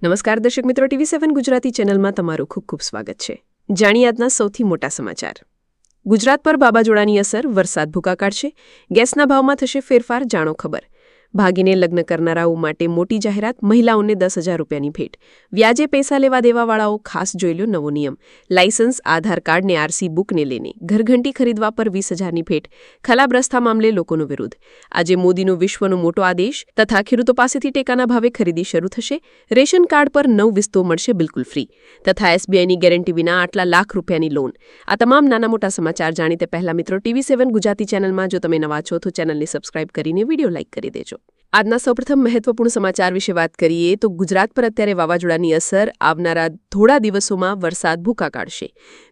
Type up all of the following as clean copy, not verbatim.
નમસ્કાર દર્શક મિત્રો, TV7 ગુજરાતી ચેનલમાં તમારું ખૂબ ખૂબ સ્વાગત છે. જાણીએ આજના સૌથી મોટા સમાચાર. ગુજરાત પર વાવાઝોડાની અસર, વરસાદ ભૂકા કાઢશે, ગેસના ભાવમાં થશે ફેરફાર, જાણો ખબર. ભાગીને લગ્ન કરનારાઓ માટે મોટી જાહેરાત, મહિલાઓને 10,000 રૂપિયાની ભેટ. વ્યાજે પૈસા લેવા દેવાવાળાઓ ખાસ જોઈ લો નવો નિયમ. લાયસન્સ, આધાર કાર્ડ ને RC બુકને લઈને ઘરઘંટી ખરીદવા પર 20,000ની ભેટ. ખલાબ રસ્તા મામલે લોકોનો વિરોધ. આજે મોદીનો વિશ્વનો મોટો આદેશ તથા ખેડૂતો પાસેથી ટેકાના ભાવે ખરીદી શરૂ થશે. રેશન કાર્ડ પર 9 વિસ્તો મળશે બિલકુલ ફ્રી. તથા SBIની ગેરંટી વિના આટલા લાખ રૂપિયાની લોન. આ તમામ નાના મોટા સમાચાર જાણી તે પહેલા મિત્રો, TV7 ગુજરાતી ચેનલમાં જો તમે નવા છો તો ચેનલને સબસ્ક્રાઇબ કરીને વિડીયો લાઇક કરી દેજો. આજના સૌપ્રથમ મહત્વપૂર્ણ સમાચાર વિશે વાત કરીએ તો ગુજરાત પર અત્યારે વાવાઝોડાની અસર. આવનારા થોડા દિવસોમાં વરસાદ ભૂકા કાઢશે.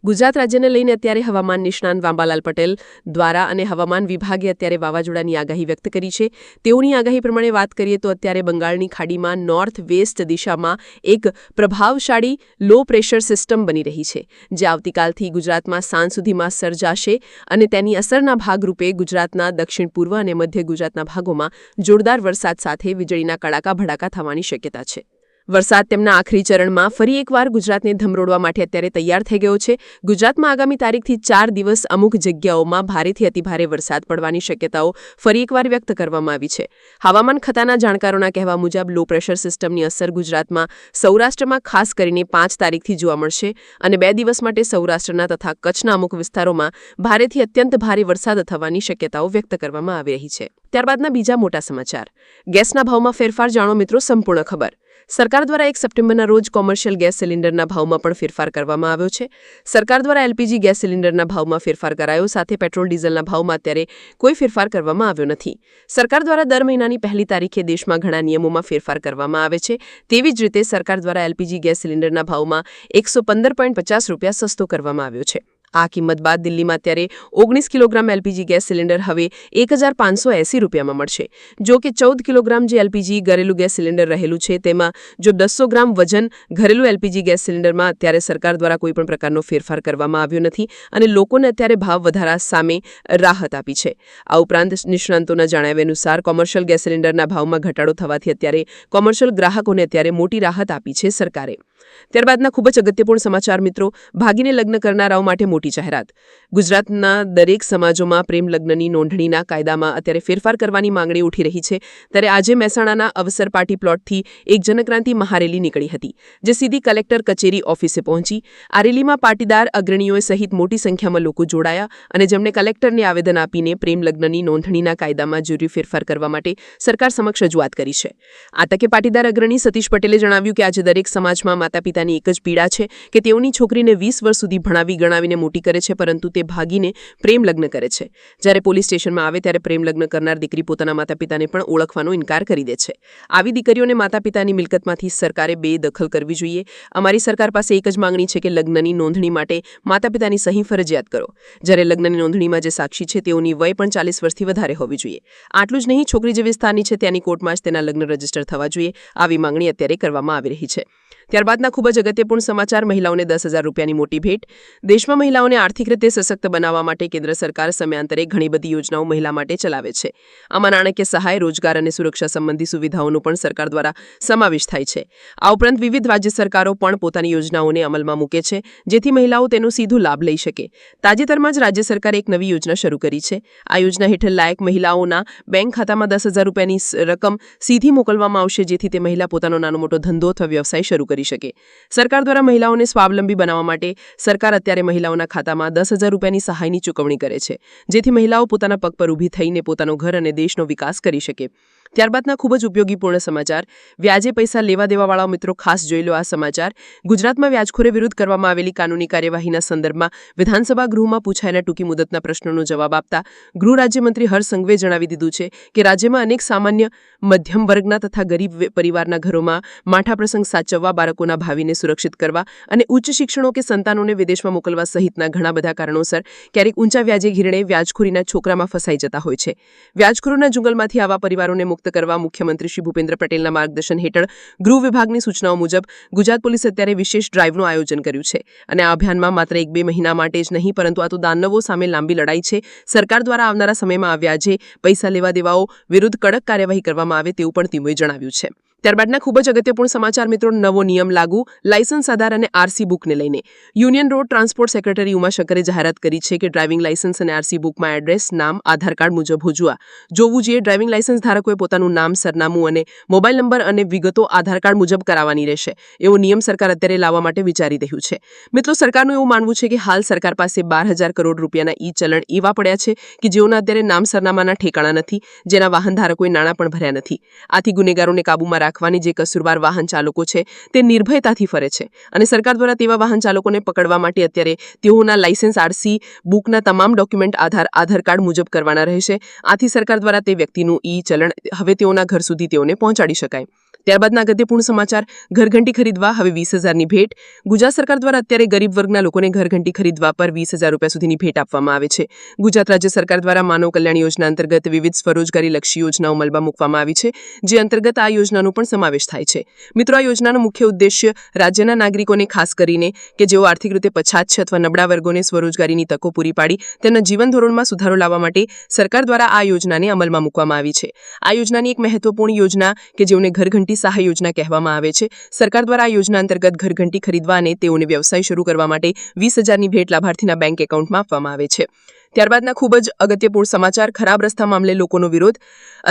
ગુજરાત રાજ્યને લઈને અત્યારે હવામાન નિષ્ણાંત વાંબાલાલ પટેલ દ્વારા અને હવામાન વિભાગે અત્યારે વાવાઝોડાની આગાહી વ્યક્ત કરી છે. તેઓની આગાહી પ્રમાણે વાત કરીએ તો અત્યારે બંગાળની ખાડીમાં નોર્થ વેસ્ટ દિશામાં એક પ્રભાવશાળી લો પ્રેશર સિસ્ટમ બની રહી છે, જે આવતીકાલથી ગુજરાતમાં સાંજ સુધીમાં સર્જાશે અને તેની અસરના ભાગરૂપે ગુજરાતના દક્ષિણ પૂર્વ અને મધ્ય ગુજરાતના ભાગોમાં જોરદાર વરસાદ સાથે વીજળીના કડાકા ભડાકા થવાની શક્યતા છે. વરસાદ તેમના આખરી ચરણમાં ફરી એકવાર ગુજરાતને ધમરોડવા માટે અત્યારે તૈયાર થઈ ગયો છે. ગુજરાતમાં આગામી તારીખથી 4 દિવસ અમુક જગ્યાઓમાં ભારેથી અતિભારે વરસાદ પડવાની શક્યતાઓ ફરી એકવાર વ્યક્ત કરવામાં આવી છે. હવામાન ખાતાના જાણકારોના કહેવા મુજબ લો પ્રેશર સિસ્ટમની અસર ગુજરાતમાં સૌરાષ્ટ્રમાં ખાસ કરીને 5 તારીખથી જોવા મળશે અને 2 દિવસ માટે સૌરાષ્ટ્રના તથા કચ્છના અમુક વિસ્તારોમાં ભારેથી અત્યંત ભારે વરસાદ થવાની શક્યતાઓ વ્યક્ત કરવામાં આવી રહી છે. ત્યારબાદના બીજા મોટા સમાચાર. ગેસના ભાવમાં ફેરફાર, જાણો મિત્રો સંપૂર્ણ ખબર. સરકાર દ્વારા 1 સપ્ટેમ્બરના રોજ કોમર્શિયલ ગેસ સિલિન્ડરના ભાવમાં પણ ફેરફાર કરવામાં આવ્યો છે. સરકાર દ્વારા LPG ગેસ સિલિન્ડરના ભાવમાં ફેરફાર કરાયો, સાથે પેટ્રોલ ડીઝલના ભાવમાં અત્યારે કોઈ ફેરફાર કરવામાં આવ્યો નથી. સરકાર દ્વારા દર મહિનાની 1લી તારીખે દેશમાં ઘણા નિયમોમાં ફેરફાર કરવામાં આવે છે. તેવી જ રીતે સરકાર દ્વારા LPG ગેસ સિલિન્ડરના ભાવમાં 115.50 રૂપિયા સસ્તો કરવામાં આવ્યો છે. આ કિંમત બાદ દિલ્હીમાં અત્યારે 19 કિલોગ્રામ LPG ગેસ સિલિન્ડર હવે 1,580 રૂપિયામાં મળશે. જો કે 14 કિલોગ્રામ જે LPG ઘરેલું ગેસ સિલિન્ડર રહેલું છે, તેમાં જો 200 ગ્રામ વજન ઘરેલું LPG ગેસ સિલિન્ડરમાં અત્યારે સરકાર દ્વારા કોઈપણ પ્રકારનો ફેરફાર કરવામાં આવ્યો નથી અને લોકોને અત્યારે ભાવ વધારા સામે રાહત આપી છે. આ ઉપરાંત નિષ્ણાંતોના જણાવ્યા અનુસાર કોમર્શિયલ ગેસ સિલિન્ડરના ભાવમાં ઘટાડો થવાથી અત્યારે કોમર્શિયલ ગ્રાહકોને અત્યારે મોટી રાહત આપી છે સરકારે. ત્યારબાદના ખૂબ જ અગત્યપૂર્ણ સમાચાર મિત્રો, ભાગીને લગ્ન કરનારાઓ માટે મોટી જાહેરાત. ગુજરાતના દરેક સમાજોમાં પ્રેમ લગ્નની નોંધણીના કાયદામાં અત્યારે ફેરફાર કરવાની માંગણી ઉઠી રહી છે. ત્યારે આજે મહેસાણાના અવસર પાર્ટી પ્લોટથી એક જનક્રાંતિ મહારેલી નીકળી હતી, જે સીધી કલેક્ટર કચેરી ઓફિસે પહોંચી. આ રેલીમાં પાટીદાર અગ્રણીઓ સહિત મોટી સંખ્યામાં લોકો જોડાયા અને જેમણે કલેક્ટરને આવેદન આપીને પ્રેમ લગ્નની નોંધણીના કાયદામાં જરૂરી ફેરફાર કરવા માટે સરકાર સમક્ષ રજૂઆત કરી છે. આ તકે પાટીદાર અગ્રણી સતીશ પટેલે જણાવ્યું કે આજે દરેક સમાજમાં માતા-પિતાની એક જ પીડા છે કે તેઓની છોકરીને 20 વર્ષ સુધી ભણાવી ગણાવીને મોટી કરે છે, પરંતુ તે ભાગીને પ્રેમ લગ્ન કરે છે. જ્યારે પોલીસ સ્ટેશનમાં આવે ત્યારે પ્રેમ લગ્ન કરનાર દીકરી પોતાના માતા-પિતાને પણ ઓળખવાનો ઇનકાર કરી દે છે. આવી દીકરીઓને માતા-પિતાની મિલકતમાંથી સરકારે બેદખલ કરવી જોઈએ. અમારી સરકાર પાસે એક જ માંગણી છે કે લગ્નની નોંધણી માટે માતા-પિતાની સહી ફરજિયાત કરો. જ્યારે લગ્નની નોંધણીમાં જે સાક્ષી છે તેઓની વય પણ 40 વર્ષથી વધારે હોવી જોઈએ. આટલું જ નહીં, છોકરી જે વિસ્તારની છે ત્યાંની કોર્ટમાં જ તેના લગ્ન રજીસ્ટર થવા જોઈએ. આવી માંગણી અત્યારે કરવામાં આવી રહી છે. ત્યારબાદના ખૂબ જ અગત્યપૂર્ણ સમાચાર. મહિલાઓને 10,000 રૂપિયાની મોટી ભેટ. દેશમાં મહિલાઓને આર્થિક રીતે સશક્ત બનાવવા માટે કેન્દ્ર સરકાર સમયાંતરે ઘણી બધી યોજનાઓ મહિલા માટે ચલાવે છે. આમાં નાણાકીય સહાય, રોજગાર અને સુરક્ષા સંબંધી સુવિધાઓનો પણ સરકાર દ્વારા સમાવેશ થાય છે. આ ઉપરાંત વિવિધ રાજ્ય સરકારો પણ પોતાની યોજનાઓને અમલમાં મૂકે છે, જેથી મહિલાઓ તેનો સીધો લાભ લઈ શકે. તાજેતરમાં જ રાજ્ય સરકારે એક નવી યોજના શરૂ કરી છે. આ યોજના હેઠળ લાયક મહિલાઓના બેંક ખાતામાં 10,000 રૂપિયાની રકમ સીધી મોકલવામાં આવશે, જેથી તે મહિલા પોતાનો નાનો મોટો ધંધો અથવા વ્યવસાય શરૂ કરી શકે. સરકાર દ્વારા મહિલાઓને સ્વાવલંબી બનાવવા માટે સરકાર અત્યારે મહિલાઓના ખાતામાં 10,000 રૂપિયાની સહાયની ચૂકવણી કરે છે, જેથી મહિલાઓ પોતાના પગ પર ઊભી થઈને પોતાનો ઘર અને દેશનો વિકાસ કરી શકે. ત્યારબાદના ખૂબ જ ઉપયોગીપૂર્ણ સમાચાર. વ્યાજે પૈસા લેવા દેવાવાળા મિત્રો ખાસ જોઈ લો આ સમાચાર. ગુજરાતમાં વ્યાજખોરી વિરુદ્ધ કરવામાં આવેલી કાનૂની કાર્યવાહીના સંદર્ભમાં વિધાનસભા ગૃહમાં પૂછાયેલા ટૂંકી મુદતના પ્રશ્નોનો જવાબ આપતા ગૃહ રાજ્યમંત્રી હર્ષ સંઘવે જણાવી દીધું છે કે રાજ્યમાં અનેક સામાન્ય મધ્યમ વર્ગના તથા ગરીબ પરિવારના ઘરોમાં માઠા પ્રસંગ સાચવવા, બાળકોના ભાવિને સુરક્ષિત કરવા અને ઉચ્ચ શિક્ષણો કે સંતાનોને વિદેશમાં મોકલવા સહિતના ઘણા બધા કારણોસર ક્યારેક ઊંચા વ્યાજે ઘીરણે વ્યાજખોરીના છોકરામાં ફસાઈ જતા હોય છે. વ્યાજખોરોના જુંગલમાંથી આવા પરિવારોને મુક્ત કરવા મુખ્યમંત્રી શ્રી ભૂપેન્દ્ર પટેલના માર્ગદર્શન હેઠળ ગૃહ વિભાગની સૂચનાઓ મુજબ ગુજરાત પોલીસ અત્યારે વિશેષ ડ્રાઇવનું આયોજન કર્યું છે અને આ અભિયાનમાં માત્ર 1-2 મહિના માટે જ નહીં, પરંતુ આ તો દાનવો સામે લાંબી લડાઈ છે. સરકાર દ્વારા આવનારા સમયમાં આ વ્યાજે પૈસા લેવા દેવાઓ વિરુદ્ધ કડક કાર્યવાહી કરવામાં આવે તેવું પણ ટીમોએ જણાવ્યું છે. ત્યારબાદના ખૂબ જ અગત્યપૂર્ણ સમાચાર મિત્રો, નવો નિયમ લાગુ લાયસન્સ આધાર અને આરસી બુકને લઈને યુનિયન રોડ ટ્રાન્સપોર્ટ સેક્રેટરી ઉમાશંકરે જાહેરાત કરી છે કે ડ્રાઇવિંગ લાયસન્સ અને આરસી બુકમાં એડ્રેસ, નામ, આધાર કાર્ડ મુજબ જોવું જોઈએ. ડ્રાઇવિંગ લાયસન્સ ધારકોએ પોતાનું નામ, સરનામું અને મોબાઈલ નંબર અને વિગતો આધાર કાર્ડ મુજબ કરાવવાની રહેશે. એવો નિયમ સરકાર અત્યારે લાવવા માટે વિચારી રહ્યું છે. મિત્રો, સરકારનું એવું માનવું છે કે હાલ સરકાર પાસે 12,000 કરોડ રૂપિયાના ઈ ચલણ એવા પડ્યા છે કે જેઓના અત્યારે નામ સરનામાના ઠેકાણા નથી, જેના વાહન ધારકોએ નાણાં પણ ભર્યા નથી. આથી ગુનેગારોને કાબૂમાં રાખવાની જે કસૂરવાર વાહન ચાલકો છે તે નિર્ભયતાથી ફરે છે અને સરકાર દ્વારા તેવા વાહન ચાલકોને પકડવા માટે અત્યારે તેઓના લાયસન્સ, આરસી બુકના તમામ ડોક્યુમેન્ટ આધાર કાર્ડ મુજબ કરવાના રહેશે. આથી સરકાર દ્વારા તે વ્યક્તિનું ઈ ચલણ હવે તેઓના ઘર સુધી તેઓને પહોંચાડી શકાય. ત્યારબાદના અગત્યપૂર્ણ સમાચાર, ઘરઘંટી ખરીદવા હવે 20,000ની ભેટ. ગુજરાત સરકાર દ્વારા અત્યારે ગરીબ વર્ગના લોકોને ઘરઘંટી ખરીદવા પર 20,000 રૂપિયા સુધીની ભેટ આપવામાં આવે છે. ગુજરાત રાજ્ય સરકાર દ્વારા માનવ કલ્યાણ યોજના અંતર્ગત વિવિધ સ્વરોજગારીલક્ષી યોજનાઓ અમલમાં મૂકવામાં આવી છે, જે અંતર્ગત આ યોજનાનો પણ સમાવેશ થાય છે. મિત્રો, આ યોજનાનો મુખ્ય ઉદ્દેશ્ય રાજ્યના નાગરિકોને, ખાસ કરીને કે જેઓ આર્થિક રીતે પછાત છે અથવા નબળા વર્ગોને સ્વરોજગારીની તકો પૂરી પાડી તેમના જીવન ધોરણમાં સુધારો લાવવા માટે સરકાર દ્વારા આ યોજનાને અમલમાં મૂકવામાં આવી છે. આ યોજનાની એક મહત્વપૂર્ણ યોજના કે જેઓને ઘરઘંટી સહાય યોજના કહેવામાં આવે છે. સરકાર દ્વારા આ યોજના અંતર્ગત ઘરઘંટી ખરીદવા અને તેઓને વ્યવસાય શરૂ કરવા માટે 20,000ની ભેટ લાભાર્થીના બેંક એકાઉન્ટમાં આપવામાં આવે છે. ત્યારબાદના ખૂબ જ અગત્યપૂર્ણ સમાચાર, ખરાબ રસ્તા મામલે લોકોનો વિરોધ.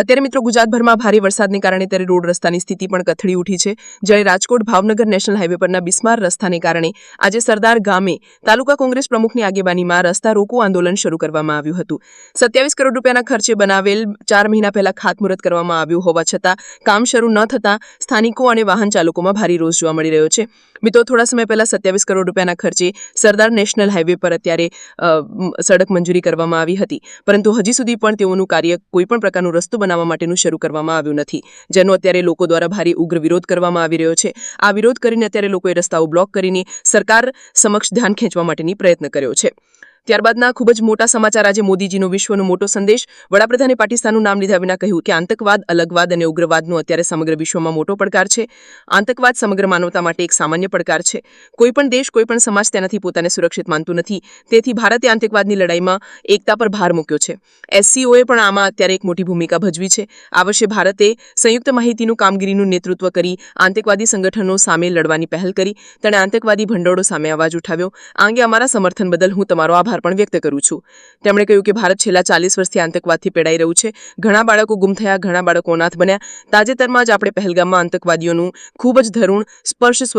અત્યારે મિત્રો, ગુજરાતભરમાં ભારે વરસાદને કારણે ત્યારે રોડ રસ્તાની સ્થિતિ પણ કથળી ઉઠી છે. જ્યારે રાજકોટ ભાવનગર નેશનલ હાઈવે પરના બિસ્માર રસ્તાને કારણે આજે સરદાર ગામે તાલુકા કોંગ્રેસ પ્રમુખની આગેવાનીમાં રસ્તા રોકો આંદોલન શરૂ કરવામાં આવ્યું હતું. 27 કરોડ રૂપિયાના ખર્ચે બનાવેલ 4 મહિના પહેલા ખાતમુહૂર્ત કરવામાં આવ્યું હોવા છતાં કામ શરૂ ન થતાં સ્થાનિકો અને વાહન ચાલકોમાં ભારે રોષ જોવા મળી રહ્યો છે. મિત્રો, થોડા સમય પહેલા 27 કરોડ રૂપિયાના ખર્ચે સરદાર નેશનલ હાઈવે પર અત્યારે સડક મંજૂરી કરવામાં આવી હતી, પરંતુ હજી સુધી પણ તેઓનું કાર્ય કોઈપણ પ્રકારનું રસ્તો બનાવવા માટેનું શરૂ કરવામાં આવ્યું નથી, જેનો અત્યારે લોકો દ્વારા ભારે ઉગ્ર વિરોધ કરવામાં આવી રહ્યો છે. આ વિરોધ કરીને અત્યારે લોકોએ રસ્તાઓ બ્લોક કરીને સરકાર સમક્ષ ધ્યાન ખેંચવા માટેની પ્રયત્ન કર્યો છે. ત્યારબાદના ખૂબ જ મોટા સમાચાર, આજે મોદીજીનો વિશ્વનો મોટો સંદેશ. વડાપ્રધાને પાકિસ્તાનનું નામ લીધા વિના કહ્યું કે આતંકવાદ, અલગવાદ અને ઉગ્રવાદનો અત્યારે સમગ્ર વિશ્વમાં મોટો પડકાર છે. આતંકવાદ સમગ્ર માનવતા માટે એક સામાન્ય પડકાર છે. કોઈપણ દેશ, કોઈપણ સમાજ તેનાથી પોતાને સુરક્ષિત માનતું નથી. તેથી ભારતે આતંકવાદની લડાઈમાં એકતા પર ભાર મૂક્યો છે. SCOએ પણ આમાં અત્યારે એક મોટી ભૂમિકા ભજવી છે. આ વર્ષે ભારતે સંયુક્ત માહિતીનું કામગીરીનું નેતૃત્વ કરી આતંકવાદી સંગઠનો સામે લડવાની પહેલ કરી. તેણે આતંકવાદી ભંડોળો સામે અવાજ ઉઠાવ્યો. આ અંગે અમારા સમર્થન બદલ હું તમારો આભાર પણ વ્યક્ત કરું છું. તેમણે કહ્યું કે ભારત છેલ્લા 40 વર્ષથી આતંકવાદથી પીડાઈ રહ્યું છે. ઘણા બાળકો ગુમ થયા, ઘણા બાળકો અનાથ બન્યા. તાજેતરમાં જ આપણે પહેલગામમાં આતંકવાદીઓનું ખૂબ જ ધરુણ સ્પર્શ